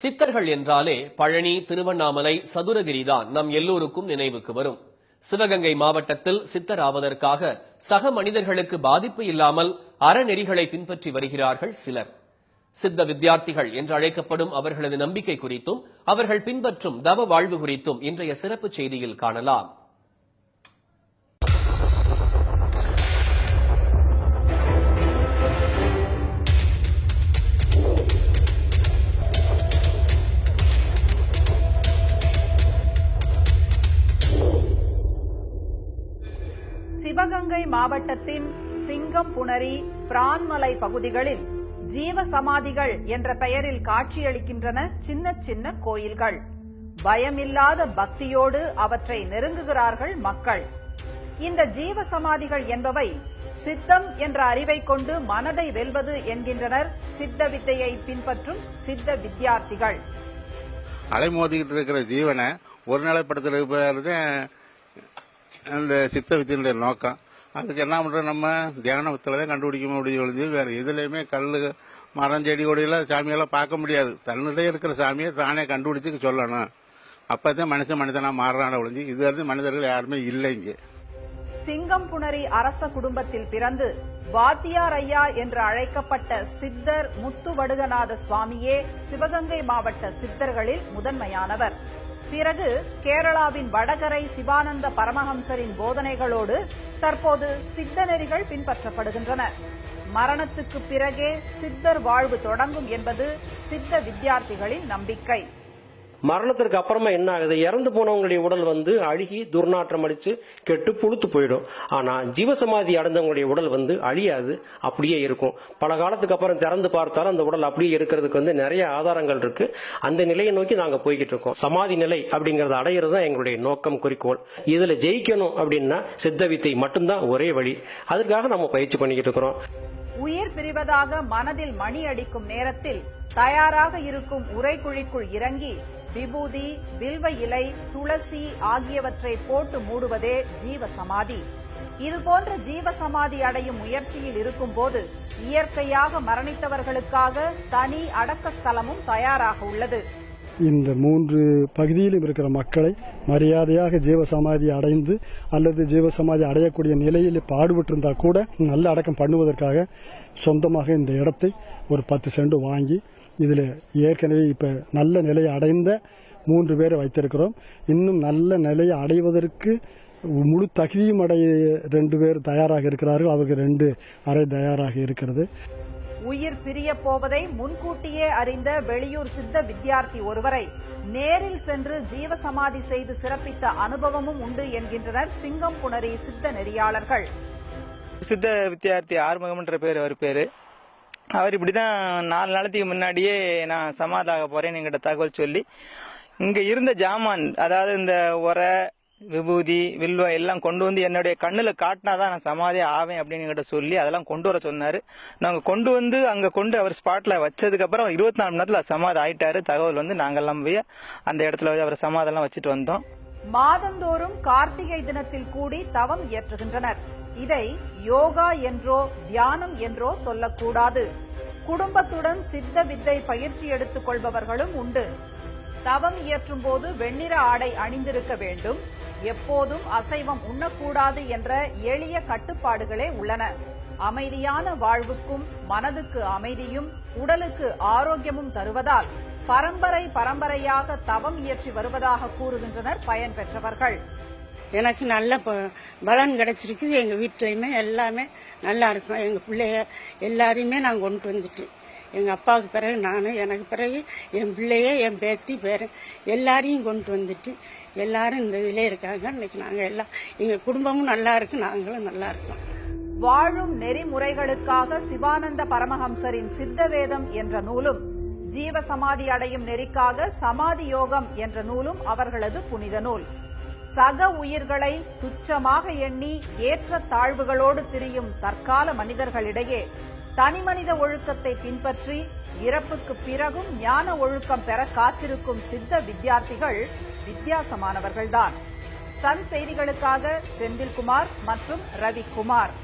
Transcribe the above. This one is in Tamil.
சித்தர்கள் என்றாலே பழனி, திருவண்ணாமலை, சதுரகிரிதான் நம் எல்லோருக்கும் நினைவுக்கு வரும். சிவகங்கை மாவட்டத்தில் சித்தர் ஆவதற்காக சக மனிதர்களுக்கு பாதிப்பு இல்லாமல் அறநெறிகளை பின்பற்றி வருகிறார்கள் சிலர். சித்த வித்தியார்த்திகள் என்று அழைக்கப்படும் அவர்களது நம்பிக்கை குறித்தும் அவர்கள் பின்பற்றும் தவ வாழ்வு குறித்தும் இன்றைய சிறப்பு செய்தியில் காணலாம். சிவகங்கை மாவட்டத்தின் சிங்கம்புணரி, பிரான்மலை பகுதிகளில் ஜீவ சமாதிகள் என்ற பெயரில் காட்சியளிக்கின்றன சின்ன சின்ன கோயில்கள். பயமில்லாத பக்தியோடு அவற்றை நெருங்குகிறார்கள் மக்கள். இந்த ஜீவ சமாதிகள் என்பவை சித்தம் என்ற அறிவை கொண்டு மனதை வெல்வது என்கின்றனர் சித்த வித்தையை பின்பற்றும் சித்த வித்தியார்த்திகள். அலைமோதிக்கிட்டு இருக்கிற ஜீவனை ஒரு நிலைப்படுத்துறது அந்த சித்த வித்தியினுடைய நோக்கம். அதுக்கு என்ன பண்றோம், நம்ம தியானத்தில் தான் கண்டுபிடிக்க முடியும். வேற எதுலையுமே கல், மரம், செடி கொடியெல்லாம் சாமியெல்லாம் பார்க்க முடியாது. தன்னிடையே இருக்கிற சாமியை தானே கண்டுபிடிச்சு சொல்லணும். அப்பதான் மனுஷனா மாறுறான ஒழிஞ்சு இது வரைக்கும் மனிதர்கள் யாருமே இல்லை. இங்கே சிங்கம்புணரி அரச குடும்பத்தில் பிறந்து வாத்தியார் ஐயா என்று அழைக்கப்பட்ட சித்தர் முத்துவடுகநாத சுவாமியே சிவகங்கை மாவட்ட சித்தர்களில் முதன்மையானவர். பிறகு கேரளாவின் வடகரை சிவானந்த பரமஹம்சரின் போதனைகளோடு தற்போது சித்த நெறிகள் பின்பற்றப்படுகின்றன. மரணத்துக்கு பிறகே சித்தர் வாழ்வு தொடங்கும் என்பது சித்த வித்தியார்த்திகளின் நம்பிக்கை. மரணத்திற்கு அப்புறமா என்ன ஆகுது, இறந்து போனவங்களுடைய உடல் அழுகி துர்நாற்றம் அடிச்சு கெட்டு புழுத்து போயிடும். ஆனா ஜீவசமாதி அடைந்தவங்களுடைய உடல் அழியாது, அப்படியே இருக்கும். பல காலத்துக்கு அப்புறம் திறந்து பார்த்தாலும் அந்த உடல் அப்படியே இருக்கிறதுக்கு நிறைய ஆதாரங்கள் இருக்கு. அந்த நிலையை நோக்கி நாங்க போய்கிட்டு இருக்கோம். சமாதி நிலை அப்படிங்கறத அடையிறது தான் எங்களுடைய நோக்கம், குறிக்கோள். இதுல ஜெயிக்கணும் அப்படின்னா சித்த வித்தை மட்டும்தான் ஒரே வழி. அதுக்காக நம்ம பயிற்சி பண்ணிக்கிட்டு இருக்கிறோம். உயிர் பிரிவதாக மனதில் மணி அடிக்கும் நேரத்தில் தயாராக இருக்கும் உரைக்குழிக்குள் இறங்கி விபூதி, வில்வ இலை, துளசி ஆகியவற்றை போட்டு மூடுவதே ஜீவசமாதி. இதுபோன்ற ஜீவசமாதி அடையும் முயற்சியில் இருக்கும்போது இயற்கையாக மரணித்தவர்களுக்காக தனி அடக்க ஸ்தலமும் தயாராக உள்ளது. இந்த 3 பகுதியிலும் இருக்கிற மக்களை மரியாதையாக ஜீவசமாதி அடைந்து அல்லது ஜீவசமாதி அடையக்கூடிய நிலையில் பாடுபட்டிருந்தா கூட நல்ல அடக்கம் பண்ணுவதற்காக சொந்தமாக இந்த இடத்தை ஒரு 10 சென்ட் வாங்கி இதில் ஏற்கனவே இப்போ நல்ல நிலையை அடைந்த 3 பேரை வைத்திருக்கிறோம். இன்னும் நல்ல நிலையை அடைவதற்கு முழு தகுதியும் அடைய 2 பேர் தயாராக இருக்கிறார்கள். அவருக்கு 2 அறை தயாராக இருக்கிறது. உயிர் பிரிய போவதை முன்கூட்டியே அறிந்த வெளியூர் சித்த வித்தியார்த்தி ஒருவரை நேரில் சென்று ஜீவசமாதி செய்து சிறப்பித்த அனுபவமும் உண்டு என்கின்றனர் சிங்கம்புணரி சித்த நெறியாளர்கள். சித்த வித்தியார்த்தி ஆறுமுகம்ன்ற பேர் அவர் பேரு. அவர் இப்படிதான் 4 நாளைக்கு முன்னாடியே நான் சமாதாக போறேன்னு எங்கிட்ட தகவல் சொல்லி இங்க இருந்த ஜாமான், அதாவது இந்த உரை, விபூதி, வில்வம் எல்லாம் கொண்டு வந்து என்னுடைய கண்ணுல காட்டினாதான் நான் சமாதி ஆவேன் அப்படின்னு என்கிட்ட சொல்லி அதெல்லாம் கொண்டு வர சொன்னாரு. நாங்க கொண்டு வந்து அங்க கொண்டு அவர் ஸ்பாட்ல வச்சதுக்கு அப்புறம் 24 மணி நேரத்துல சமாதி ஆயிட்டாரு. தகவல் நாங்கெல்லாம் போய் அந்த இடத்துல அவர் சமாதெல்லாம் வச்சுட்டு வந்தோம். மாதந்தோறும் கார்த்திகை தினத்தில் கூடி தவம் இயற்றுகின்றனர். இதை யோகா என்றோ தியானம் என்றோ சொல்லக்கூடாது. குடும்பத்துடன் சித்த வித்தை பயிற்சி எடுத்துக் கொள்பவர்களும் உண்டு. தவம் இயற்றும் போது வெண்ணிற ஆடை அணிந்திருக்க வேண்டும். எப்போதும் அசைவம் உண்ணக்கூடாது என்ற எளிய கட்டுப்பாடுகளே உள்ளன. அமைதியான வாழ்வுக்கும் மனதுக்கு அமைதியும் உடலுக்கு ஆரோக்கியமும் தருவதால் பரம்பரையாக தவம் இயற்றி வருவதாக கூறுகின்றனர் பயன் பெற்றவர்கள். எனக்கு நல்ல பலன் கிடைச்சிருக்கு. எங்க வீட்டிலையுமே எல்லாமே நல்லா இருக்கும். எங்க பிள்ளைய எல்லாரையுமே நான் கொண்டு வந்துட்டு, எங்க அப்பாவுக்கு பிறகு நான், எனக்கு பிறகு என் பிள்ளைய, என் பேத்தி பேரன் எல்லாரையும் கொண்டு வந்துட்டு எல்லாரும் இந்த இதிலே இருக்காங்க. இன்னைக்கு நாங்க எல்லாம் எங்க குடும்பமும் நல்லா இருக்கு, நாங்களும் நல்லா இருக்கோம். வாழும் நெறிமுறைகளுக்காக சிவானந்த பரமஹம்சரின் சித்த வேதம் என்ற நூலும், ஜீவசமாதி அடையும் நெறிக்காக சமாதி யோகம் என்ற நூலும் அவர்களது புனித நூல். சக உயிர்களை துச்சமாக எண்ணி ஏற்ற தாழ்வுகளோடு திரியும் தற்கால மனிதர்களிடையே தனிமனித ஒழுக்கத்தை பின்பற்றி இறப்புக்கு பிறகும் ஞான ஒழுக்கம் பெற காத்திருக்கும் சித்த வித்தியார்த்திகள் வித்தியாசமானவர்கள்தான். சன் செய்திகளுக்காக செந்தில்குமார் மற்றும் ரவிக்குமார்.